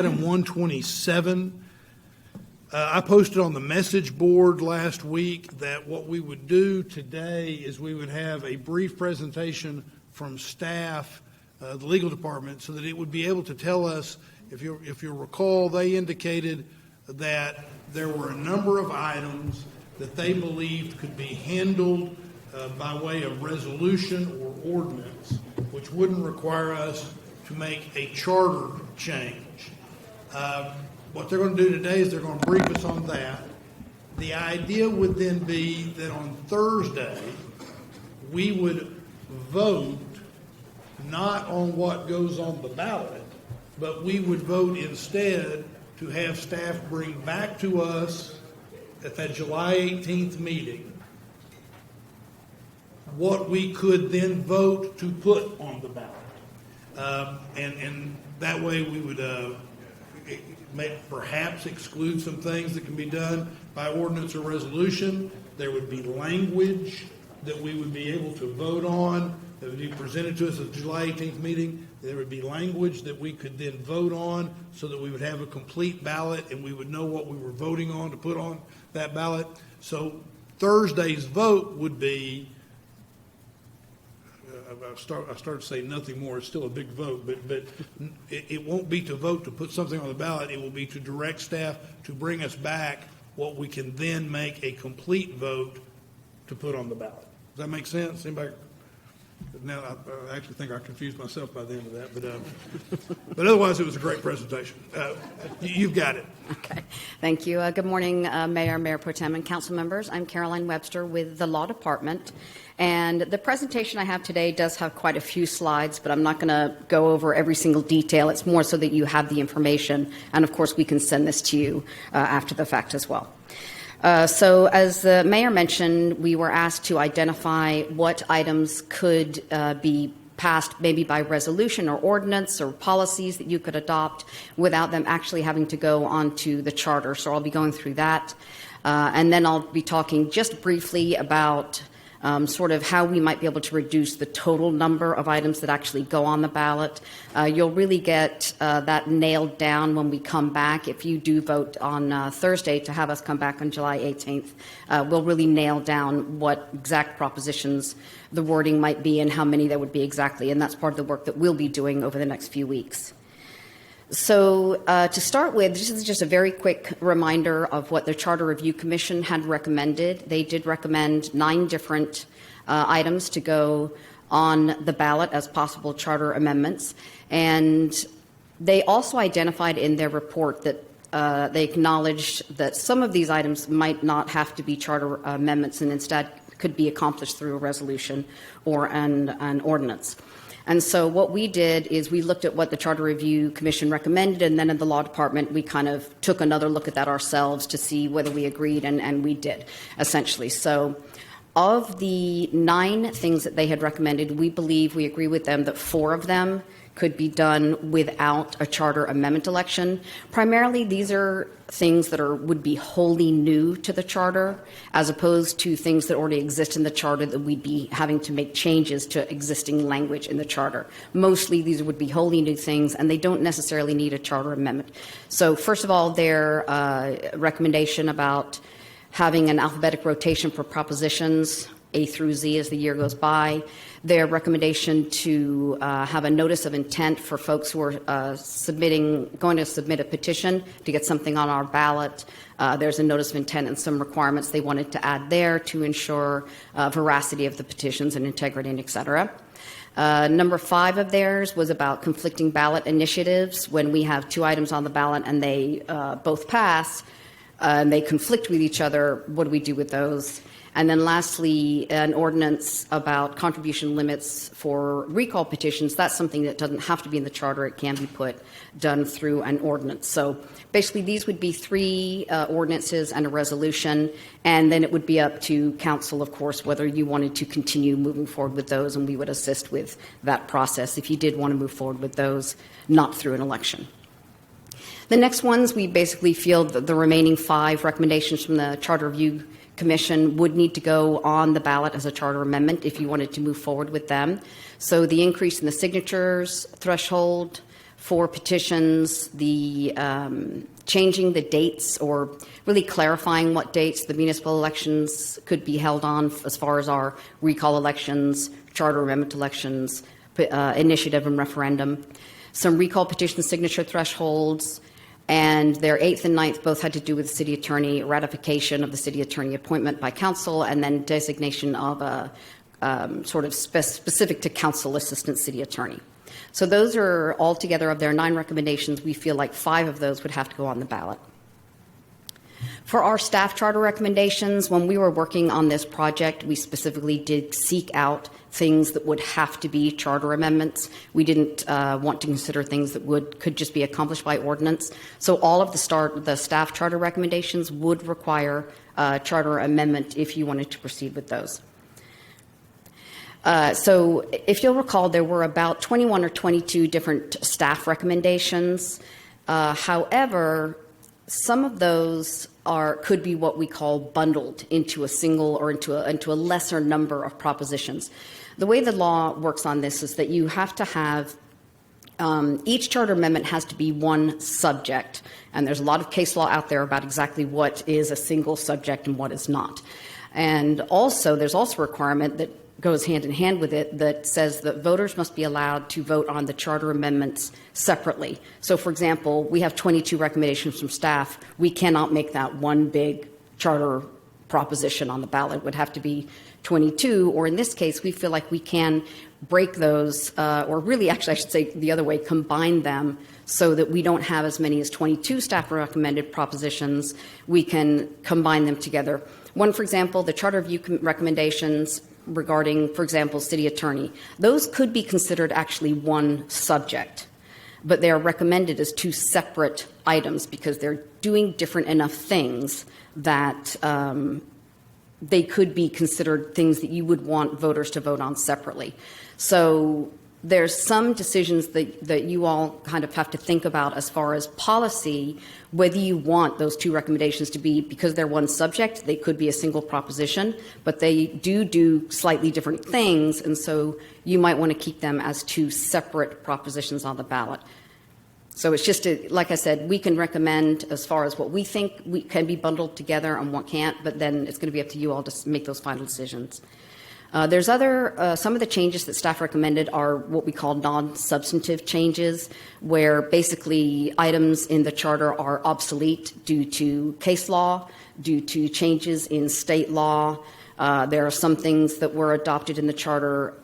Item 127, I posted on the message board last week that what we would do today is we would have a brief presentation from staff, the legal department, so that it would be able to tell us, if you recall, they indicated that there were a number of items that they believed could be handled by way of resolution or ordinance, which wouldn't require us to make a charter change. What they're going to do today is they're going to brief us on that. The idea would then be that on Thursday, we would vote not on what goes on the ballot, but we would vote instead to have staff bring back to us at that July 18th meeting what we could then vote to put on the ballot. And that way we would may perhaps exclude some things that can be done by ordinance or resolution. There would be language that we would be able to vote on that would be presented to us at the July 18th meeting. There would be language that we could then vote on so that we would have a complete ballot and we would know what we were voting on to put on that ballot. So Thursday's vote would be, I started to say nothing more. It's still a big vote, but it won't be to vote to put something on the ballot. It will be to direct staff to bring us back what we can then make a complete vote to put on the ballot. Does that make sense? Anybody? Now, I actually think I confused myself by the end of that, but otherwise it was a great presentation. You've got it. Okay. Thank you. Good morning, Mayor Pro Tem, and council members. I'm Caroline Webster with the Law Department. And the presentation I have today does have quite a few slides, but I'm not going to go over every single detail. It's more so that you have the information. And, of course, we can send this to you after the fact as well. So as the mayor mentioned, we were asked to identify what items could be passed maybe by resolution or ordinance or policies that you could adopt without them actually having to go onto the charter. So I'll be going through that. And then I'll be talking just briefly about sort of how we might be able to reduce the total number of items that actually go on the ballot. You'll really get that nailed down when we come back. If you do vote on Thursday to have us come back on July 18th, we'll really nail down what exact propositions the wording might be and how many there would be exactly. And that's part of the work that we'll be doing over the next few weeks. So to start with, this is just a very quick reminder of what the Charter Review Commission had recommended. They did recommend 9 different items to go on the ballot as possible charter amendments. And they also identified in their report that they acknowledged that some of these items might not have to be charter amendments and instead could be accomplished through a resolution or an ordinance. And so what we did is we looked at what the Charter Review Commission recommended, and then in the Law Department, we kind of took another look at that ourselves to see whether we agreed, and we did, essentially. So of the 9 things that they had recommended, we believe we agree with them that 4 of them could be done without a charter amendment election. Primarily, these are things that would be wholly new to the charter, as opposed to things that already exist in the charter that we'd be having to make changes to existing language in the charter. Mostly, these would be wholly new things, and they don't necessarily need a charter amendment. So, first of all, their recommendation about having an alphabetic rotation for propositions A through Z as the year goes by. Their recommendation to have a notice of intent for folks who are going to submit a petition to get something on our ballot. There's a notice of intent and some requirements they wanted to add there to ensure veracity of the petitions and integrity, and et cetera. Number 5 of theirs was about conflicting ballot initiatives. When we have 2 items on the ballot and they both pass and they conflict with each other, what do we do with those? And then lastly, an ordinance about contribution limits for recall petitions. That's something that doesn't have to be in the charter. It can be done through an ordinance. So basically these would be 3 ordinances and a resolution, and then it would be up to council, of course, whether you wanted to continue moving forward with those, and we would assist with that process if you did want to move forward with those, not through an election. The next ones, we basically feel that the remaining 5 recommendations from the Charter Review Commission would need to go on the ballot as a charter amendment if you wanted to move forward with them. So the increase in the signatures threshold For petitions, the changing the dates or really clarifying what dates the municipal elections could be held on as far as our recall elections, charter amendment elections, initiative and referendum. Some recall petition signature thresholds, and their 8th and 9th both had to do with the city attorney, ratification of the city attorney appointment by council, and then designation of a sort of specific to council assistant city attorney. So those are all together of their 9 recommendations. We feel like 5 of those would have to go on the ballot. For our staff charter recommendations, when we were working on this project, we specifically did seek out things that would have to be charter amendments. We didn't want to consider things that could just be accomplished by ordinance. So all of the staff charter recommendations would require charter amendment if you wanted to proceed with those. So if you'll recall, there were about 21 or 22 different staff recommendations. However, some of those could be what we call bundled into a single or into a lesser number of propositions. The way the law works on this is that you have to have each charter amendment has to be one subject, and there's a lot of case law out there about exactly what is a single subject and what is not. And also, there's also a requirement that goes hand in hand with it that says that voters must be allowed to vote on the charter amendments separately. So, for example, we have 22 recommendations from staff. We cannot make that one big charter proposition on the ballot. It would have to be 22, or in this case, we feel like we can break those, or really, actually, I should say the other way, combine them so that we don't have as many as 22 staff recommended propositions. We can combine them together. One, for example, the charter review recommendations regarding, for example, city attorney. Those could be considered actually one subject, but they are recommended as 2 separate items because they're doing different enough things that they could be considered things that you would want voters to vote on separately. So there's some decisions that you all kind of have to think about as far as policy, whether you want those 2 recommendations to be, because they're one subject, they could be a single proposition, but they do slightly different things, and so you might want to keep them as 2 separate propositions on the ballot. So it's just, like I said, we can recommend as far as what we think can be bundled together and what can't, but then it's going to be up to you all to make those final decisions. There's some of the changes that staff recommended are what we call non-substantive changes, where basically items in the charter are obsolete due to case law, due to changes in state law. There are some things that were adopted in the charter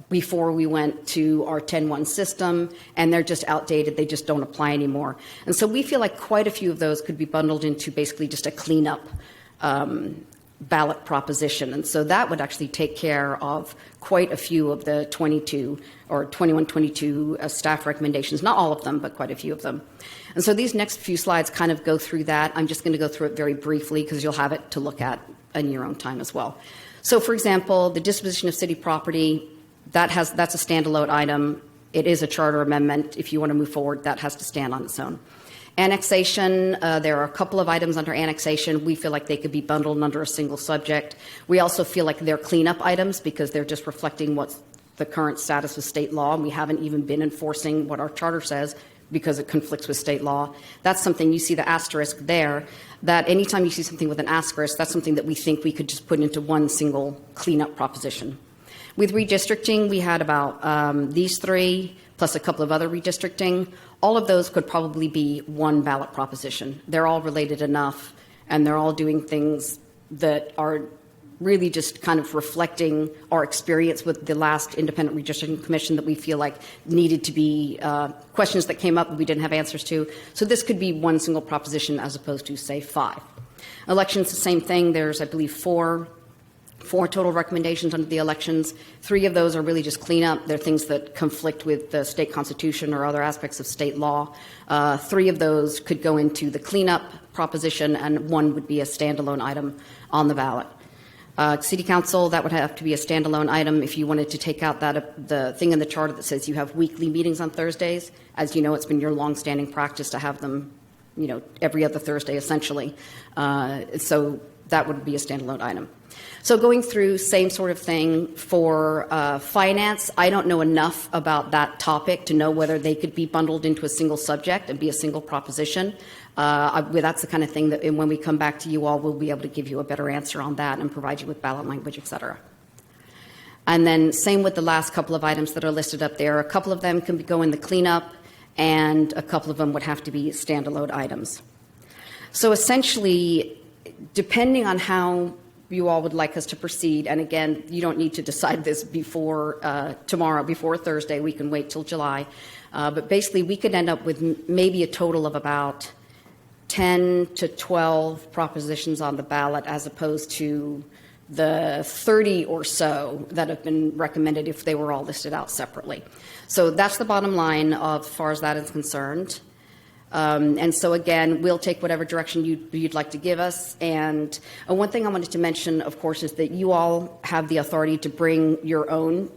before we went to our 10-1 system, and they're just outdated. They just don't apply anymore. And so we feel like quite a few of those could be bundled into basically just a cleanup ballot proposition. And so that would actually take care of quite a few of the 22 or 21, 22 staff recommendations, not all of them, but quite a few of them. And so these next few slides kind of go through that. I'm just going to go through it very briefly because you'll have it to look at in your own time as well. So, for example, the disposition of city property, that's a standalone item. It is a charter amendment. If you want to move forward, that has to stand on its own. Annexation, there are a couple of items under annexation. We feel like they could be bundled under a single subject. We also feel like they're cleanup items because they're just reflecting what's the current status of state law, and we haven't even been enforcing what our charter says because it conflicts with state law. That's something, you see the asterisk there, that anytime you see something with an asterisk, that's something that we think we could just put into one single cleanup proposition. With redistricting, we had about these 3 plus a couple of other redistricting. All of those could probably be one ballot proposition. They're all related enough, and they're all doing things that are really just kind of reflecting our experience with the last independent redistricting commission that we feel like needed to be questions that came up that we didn't have answers to. So this could be one single proposition as opposed to, say, 5. Elections, the same thing. There's, I believe, 4 total recommendations under the elections. 3 of those are really just cleanup. They're things that conflict with the state constitution or other aspects of state law. 3 of those could go into the cleanup proposition, and 1 would be a standalone item on the ballot. City council, that would have to be a standalone item if you wanted to take out the thing in the charter that says you have weekly meetings on Thursdays. As you know, it's been your longstanding practice to have them, every other Thursday essentially. So that would be a standalone item. So going through, same sort of thing for finance. I don't know enough about that topic to know whether they could be bundled into a single subject and be a single proposition. That's the kind of thing that when we come back to you all, we'll be able to give you a better answer on that and provide you with ballot language, et cetera. And then same with the last couple of items that are listed up there. A couple of them can go in the cleanup, and a couple of them would have to be standalone items. So essentially, depending on how you all would like us to proceed, and again, you don't need to decide this before tomorrow, before Thursday. We can wait till July. But basically, we could end up with maybe a total of about 10 to 12 propositions on the ballot, as opposed to the 30 or so that have been recommended if they were all listed out separately. So that's the bottom line as far as that is concerned. And so, again, we'll take whatever direction you'd like to give us. And one thing I wanted to mention, of course, is that you all have the authority to bring your own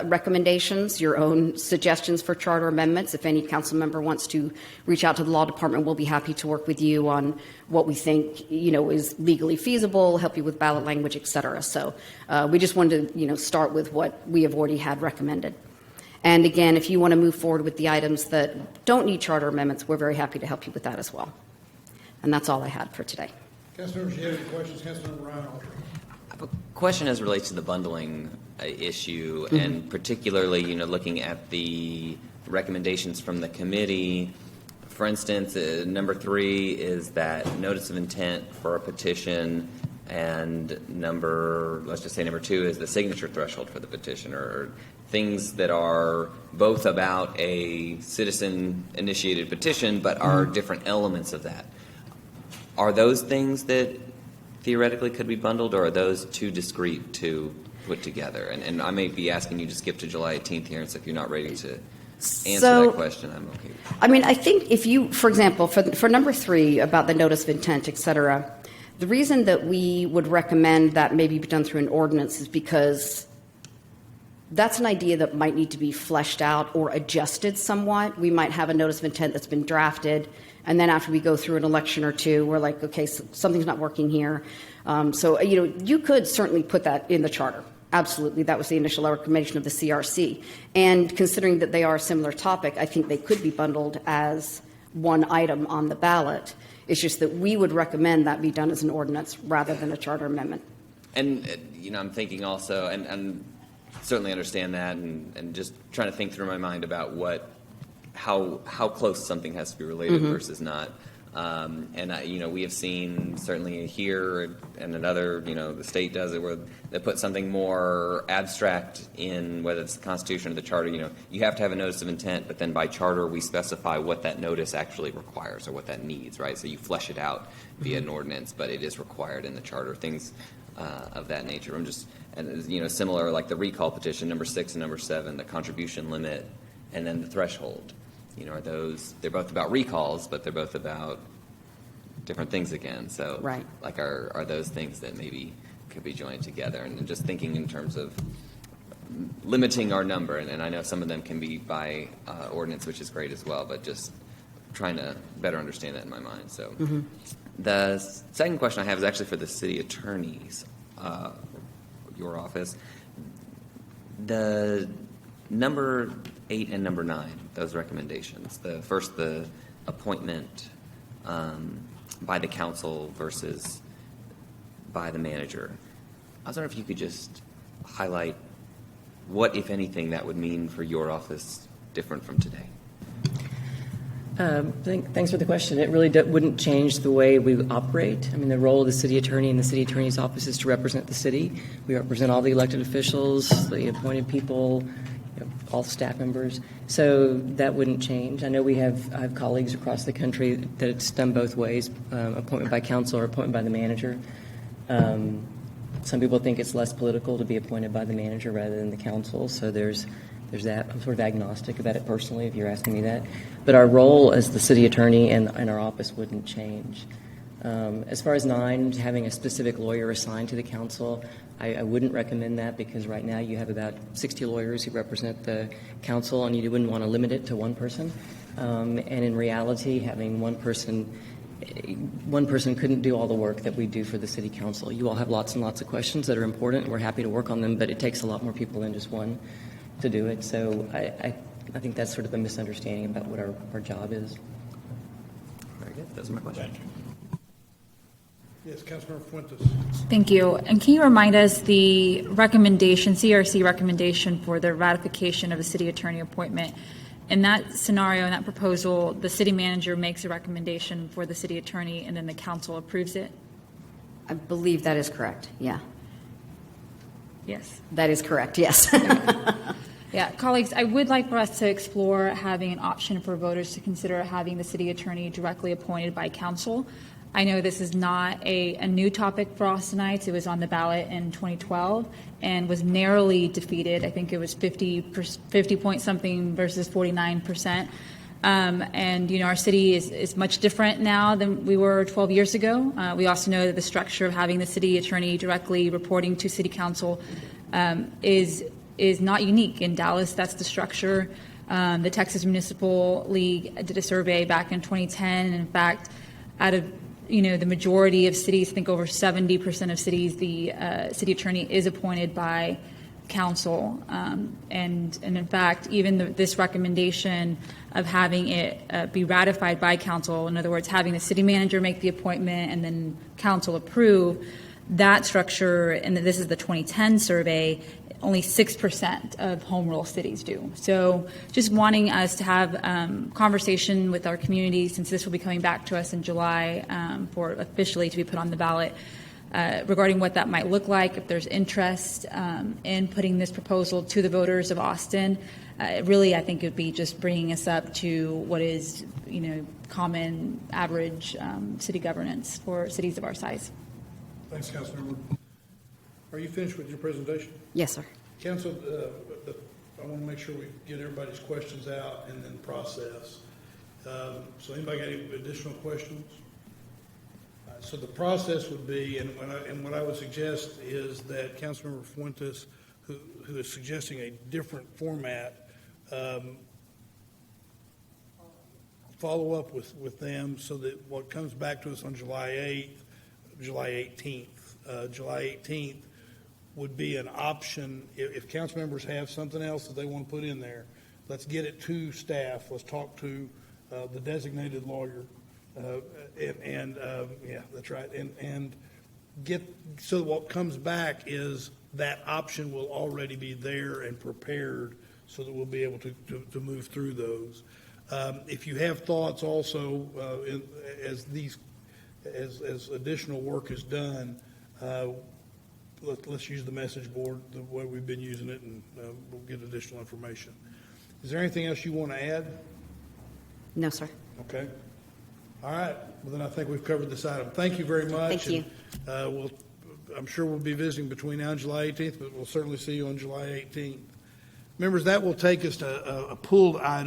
recommendations, your own suggestions for charter amendments. If any council member wants to reach out to the law department, we'll be happy to work with you on what we think, is legally feasible, help you with ballot language, et cetera. So we just wanted to, start with what we have already had recommended. And again, if you want to move forward with the items that don't need charter amendments, we're very happy to help you with that as well. And that's all I had for today. Councilmembers, do you have any questions? Councilmember Ryan Alter. I have a question as relates to the bundling issue, and particularly, looking at the recommendations from the committee. For instance, number 3 is that notice of intent for a petition, and let's just say number 2 is the signature threshold for the petition, or things that are both about a citizen-initiated petition but are different elements of that. Are those things that theoretically could be bundled, or are those too discrete to put together? And I may be asking you to skip to July 18th here, and so if you're not ready to answer that question, I'm okay with that. I mean, I think if you, for example, for number 3 about the notice of intent, et cetera, the reason that we would recommend that maybe be done through an ordinance is because that's an idea that might need to be fleshed out or adjusted somewhat. We might have a notice of intent that's been drafted, and then after we go through an election or two, we're like, okay, so something's not working here. So you could certainly put that in the charter. Absolutely. That was the initial recommendation of the CRC. And considering that they are a similar topic, I think they could be bundled as one item on the ballot. It's just that we would recommend that be done as an ordinance rather than a charter amendment. And, I'm thinking also, and certainly understand that, and just trying to think through my mind about how close something has to be related versus not. And we have seen certainly here and another, the state does it where they put something more abstract in, whether it's the Constitution or the Charter. You have to have a notice of intent, but then by charter we specify what that notice actually requires or what that needs, right? So you flesh it out via an ordinance, but it is required in the Charter, things of that nature. Similar like the recall petition, number 6 and number 7, the contribution limit, and then the threshold. They're both about recalls, but they're both about different things again. So, right. Like, are those things that maybe could be joined together? And just thinking in terms of limiting our number, and I know some of them can be by ordinance, which is great as well, but just trying to better understand that in my mind. So, the second question I have is actually for the city attorneys, your office. The number 8 and number 9, those recommendations. The first, the appointment by the council versus by the manager. I was wondering if you could just highlight what, if anything, that would mean for your office different from today. Thanks for the question. It really wouldn't change the way we operate. I mean, the role of the city attorney and the city attorney's office is to represent the city. We represent all the elected officials, the appointed people, all staff members. So that wouldn't change. I know I have colleagues across the country that it's done both ways, appointment by council or appointment by the manager. Some people think it's less political to be appointed by the manager rather than the council. So there's that. I'm sort of agnostic about it personally, if you're asking me that. But our role as the city attorney and our office wouldn't change. As far as 9, having a specific lawyer assigned to the council, I wouldn't recommend that, because right now you have about 60 lawyers who represent the council, and you wouldn't want to limit it to one person. And in reality, having one person one person couldn't do all the work that we do for the city council. You all have lots and lots of questions that are important, and we're happy to work on them, but it takes a lot more people than just one to do it. So I think that's sort of a misunderstanding about what our job is. Very good. Those are my questions. Yes, Councilmember Fuentes. Thank you. And can you remind us the recommendation, CRC recommendation for the ratification of a city attorney appointment? In that scenario, in that proposal, the city manager makes a recommendation for the city attorney and then the council approves it? I believe that is correct, yeah. Yes. That is correct, yes. Yeah, colleagues, I would like for us to explore having an option for voters to consider having the city attorney directly appointed by council. I know this is not a new topic for Austinites. It was on the ballot in 2012 and was narrowly defeated. I think it was 50 point something versus 49%. And, you know, our city is much different now than we were 12 years ago. We also know that the structure of having the city attorney directly reporting to city council is not unique. In Dallas, that's the structure. The Texas Municipal League did a survey back in 2010, and in fact, out of the majority of cities, I think over 70% of cities, the city attorney is appointed by council. And in fact, even this recommendation of having it be ratified by council, in other words, having the city manager make the appointment and then council approve, that structure, and this is the 2010 survey, only 6% of home rule cities do. So just wanting us to have conversation with our community, since this will be coming back to us in July for officially to be put on the ballot, regarding what that might look like, if there's interest in putting this proposal to the voters of Austin. Really, I think it would be just bringing us up to what is, common, average city governance for cities of our size. Thanks, Councilmember. Are you finished with your presentation? Yes, sir. Council, I want to make sure we get everybody's questions out and then process. So anybody got any additional questions? So the process would be, and what I would suggest is that Councilmember Fuentes, who is suggesting a different format, follow up with them so that what comes back to us on July 18th would be an option. If council members have something else that they want to put in there, let's get it to staff. Let's talk to the designated lawyer, yeah, that's right, and get so what comes back is that option will already be there and prepared, so that we'll be able to move through those. If you have thoughts also, as additional work is done, let's use the message board the way we've been using it, and we'll get additional information. Is there anything else you want to add? No, sir. Okay. All right. Well, then I think we've covered this item. Thank you very much. Thank you. And, I'm sure we'll be visiting between now and July 18th, but we'll certainly see you on July 18th. Members, that will take us to a pulled item.